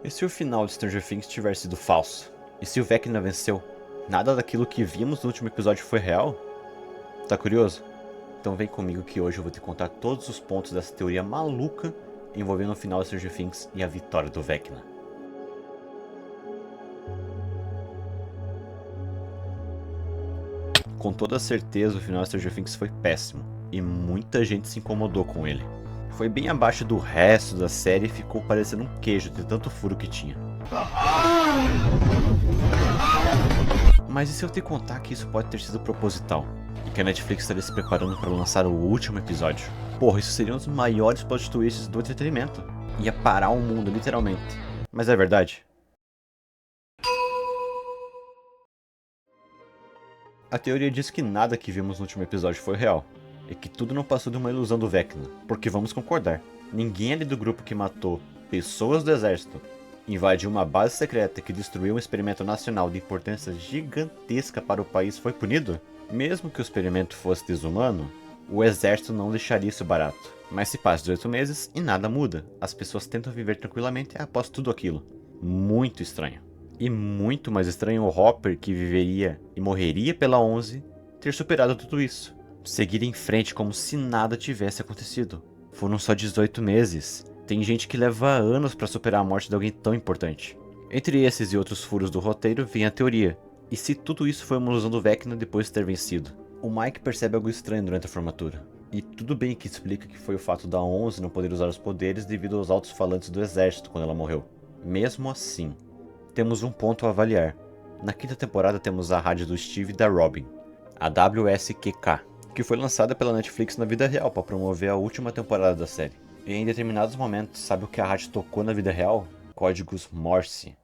E se o final de Stranger Things tiver sido falso? E se o Vecna venceu? Nada daquilo que vimos no último episódio foi real? Tá curioso? Então vem comigo que hoje eu vou te contar todos os pontos dessa teoria maluca envolvendo o final de Stranger Things e a vitória do Vecna. Com toda certeza o final de Stranger Things foi péssimo, e muita gente se incomodou com ele. Foi bem abaixo do resto da série e ficou parecendo um queijo de tanto furo que tinha. Mas e se eu te contar que isso pode ter sido proposital? E que a Netflix estaria se preparando para lançar o último episódio? Porra, isso seria um dos maiores plot twists do entretenimento. Ia parar o mundo, literalmente. Mas é verdade? A teoria diz que nada que vimos no último episódio foi real. E que tudo não passou de uma ilusão do Vecna. Porque vamos concordar, ninguém ali do grupo que matou pessoas do exército, invadiu uma base secreta que destruiu um experimento nacional de importância gigantesca para o país foi punido? Mesmo que o experimento fosse desumano, o exército não deixaria isso barato. Mas se passa 18 meses e nada muda. As pessoas tentam viver tranquilamente após tudo aquilo. Muito estranho. E muito mais estranho o Hopper, que viveria e morreria pela 11, ter superado tudo isso. Seguir em frente como se nada tivesse acontecido. Foram só 18 meses. Tem gente que leva anos para superar a morte de alguém tão importante. Entre esses e outros furos do roteiro vem a teoria. E se tudo isso foi uma ilusão do Vecna depois de ter vencido? O Mike percebe algo estranho durante a formatura. E tudo bem que explica que foi o fato da 11 não poder usar os poderes devido aos altos-falantes do exército quando ela morreu. Mesmo assim, temos um ponto a avaliar. Na quinta temporada temos a rádio do Steve e da Robin, a WSQK, que foi lançada pela Netflix na vida real para promover a última temporada da série. E em determinados momentos, sabe o que a rádio tocou na vida real? Códigos Morse.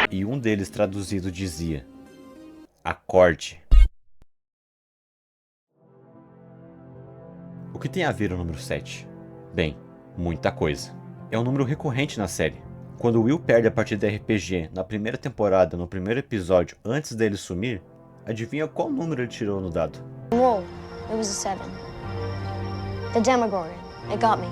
E um deles traduzido dizia: acorde. O que tem a ver o número 7? Bem, muita coisa. É um número recorrente na série. Quando Will perde a partida RPG na primeira temporada, no primeiro episódio, antes dele sumir, adivinha qual número ele tirou no dado? Whoa, it was a 7. The Demogorgon, it got me.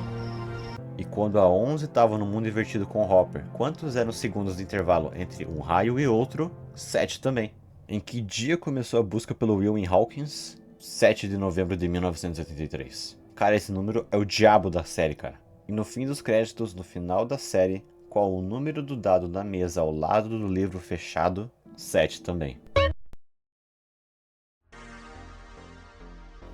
E quando a 11 estava no mundo invertido com Hopper, quantos eram os segundos de intervalo entre um raio e outro? 7 também. Em que dia começou a busca pelo Will em Hawkins? 7 de novembro de 1983. Cara, esse número é o diabo da série, cara. E no fim dos créditos, no final da série, qual o número do dado na mesa ao lado do livro fechado? 7 também.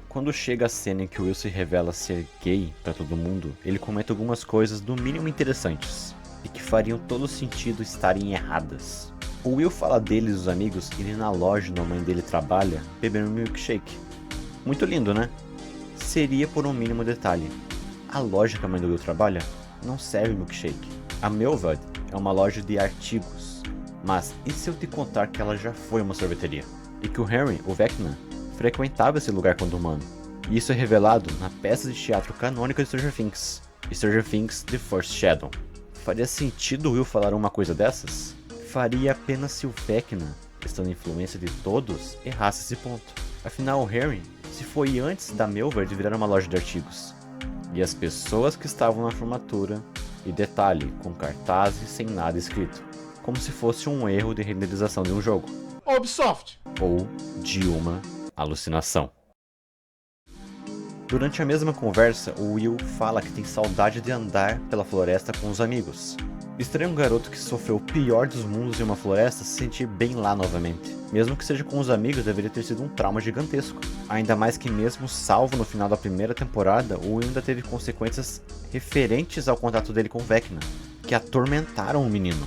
Quando chega a cena em que o Will se revela ser gay para todo mundo, ele comenta algumas coisas no mínimo interessantes, e que fariam todo sentido estarem erradas. O Will fala dele e dos amigos irem na loja onde a mãe dele trabalha, bebendo um milkshake. Muito lindo, né? Seria por um mínimo detalhe. A loja que a mãe do Will trabalha não serve milkshake. A Melvad é uma loja de artigos. Mas e se eu te contar que ela já foi uma sorveteria? E que o Henry, o Vecna, frequentava esse lugar quando humano. E isso é revelado na peça de teatro canônica de Stranger Things, Stranger Things The First Shadow. Faria sentido o Will falar uma coisa dessas? Faria apenas se o Vecna, estando em influência de todos, errasse esse ponto. Afinal, o Harry se foi antes da Melvad virar uma loja de artigos. E as pessoas que estavam na formatura, e detalhe, com cartazes sem nada escrito, como se fosse um erro de renderização de um jogo. Ubisoft! Ou de uma alucinação. Durante a mesma conversa, o Will fala que tem saudade de andar pela floresta com os amigos. Estranho um garoto que sofreu o pior dos mundos em uma floresta se sentir bem lá novamente. Mesmo que seja com os amigos, deveria ter sido um trauma gigantesco. Ainda mais que mesmo salvo no final da primeira temporada, o Will ainda teve consequências referentes ao contato dele com Vecna, que atormentaram o menino.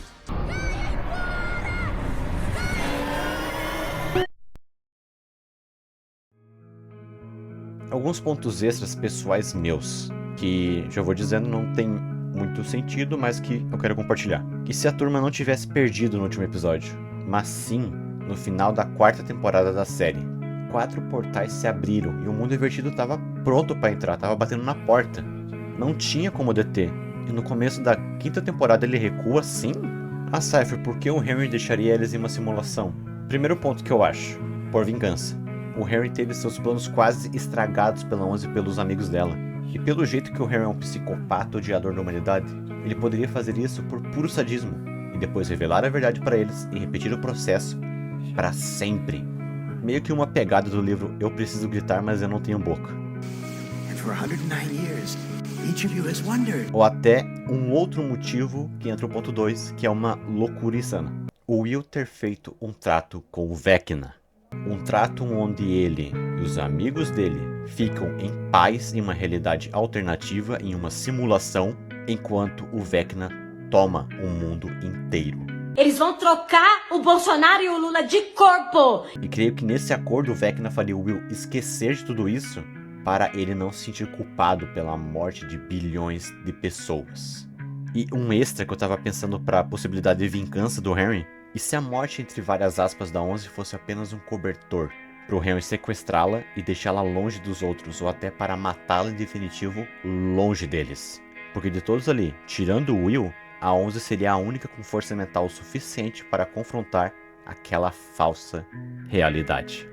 Alguns pontos extras pessoais meus, que já vou dizendo não tem muito sentido, mas que eu quero compartilhar. E se a turma não tivesse perdido no último episódio, mas sim no final da quarta temporada da série. 4 portais se abriram e o mundo invertido estava pronto para entrar, estava batendo na porta. Não tinha como deter. E no começo da quinta temporada ele recua sim? Ah, Cypher, por que o Henry deixaria eles em uma simulação? Primeiro ponto que eu acho, por vingança. O Henry teve seus planos quase estragados pela 11 e pelos amigos dela. E pelo jeito que o Harry é um psicopata odiador da humanidade, ele poderia fazer isso por puro sadismo, e depois revelar a verdade para eles e repetir o processo para sempre. Meio que uma pegada do livro Eu Preciso Gritar, mas eu não tenho boca. And for 109 years, each of you has wondered. Ou até um outro motivo que entra o ponto 2, que é uma loucura insana. O Will ter feito um trato com o Vecna. Um trato onde ele e os amigos dele ficam em paz em uma realidade alternativa, em uma simulação, enquanto o Vecna toma o mundo inteiro. Eles vão trocar o Bolsonaro e o Lula de corpo! E creio que nesse acordo o Vecna faria o Will esquecer de tudo isso para ele não se sentir culpado pela morte de bilhões de pessoas. E um extra que eu tava pensando para a possibilidade de vingança do Harry, e se a morte entre várias aspas da 11 fosse apenas um cobertor para o Harry sequestrá-la e deixá-la longe dos outros, ou até para matá-la em definitivo longe deles. Porque de todos ali, tirando o Will, a 11 seria a única com força mental suficiente para confrontar aquela falsa realidade.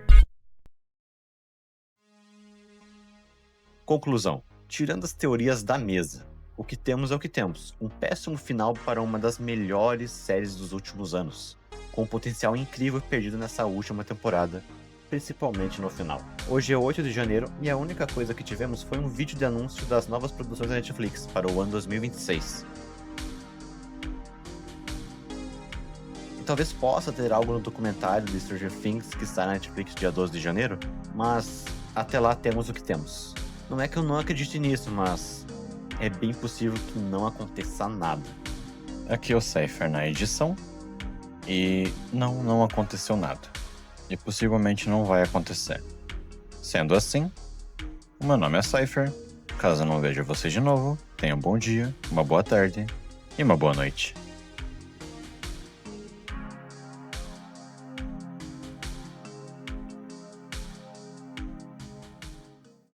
Conclusão. Tirando as teorias da mesa, o que temos é o que temos. Um péssimo final para uma das melhores séries dos últimos anos, com um potencial incrível perdido nessa última temporada, principalmente no final. Hoje é 8 de janeiro e a única coisa que tivemos foi um vídeo de anúncio das novas produções da Netflix para o ano 2026. E talvez possa ter algo no documentário de Stranger Things que está na Netflix dia 12 de janeiro, mas até lá temos o que temos. Não é que eu não acredite nisso, mas é bem possível que não aconteça nada. Aqui é o Cypher na edição e não aconteceu nada. E possivelmente não vai acontecer. Sendo assim, o meu nome é Cypher. Caso eu não veja vocês de novo, tenha um bom dia, uma boa tarde e uma boa noite.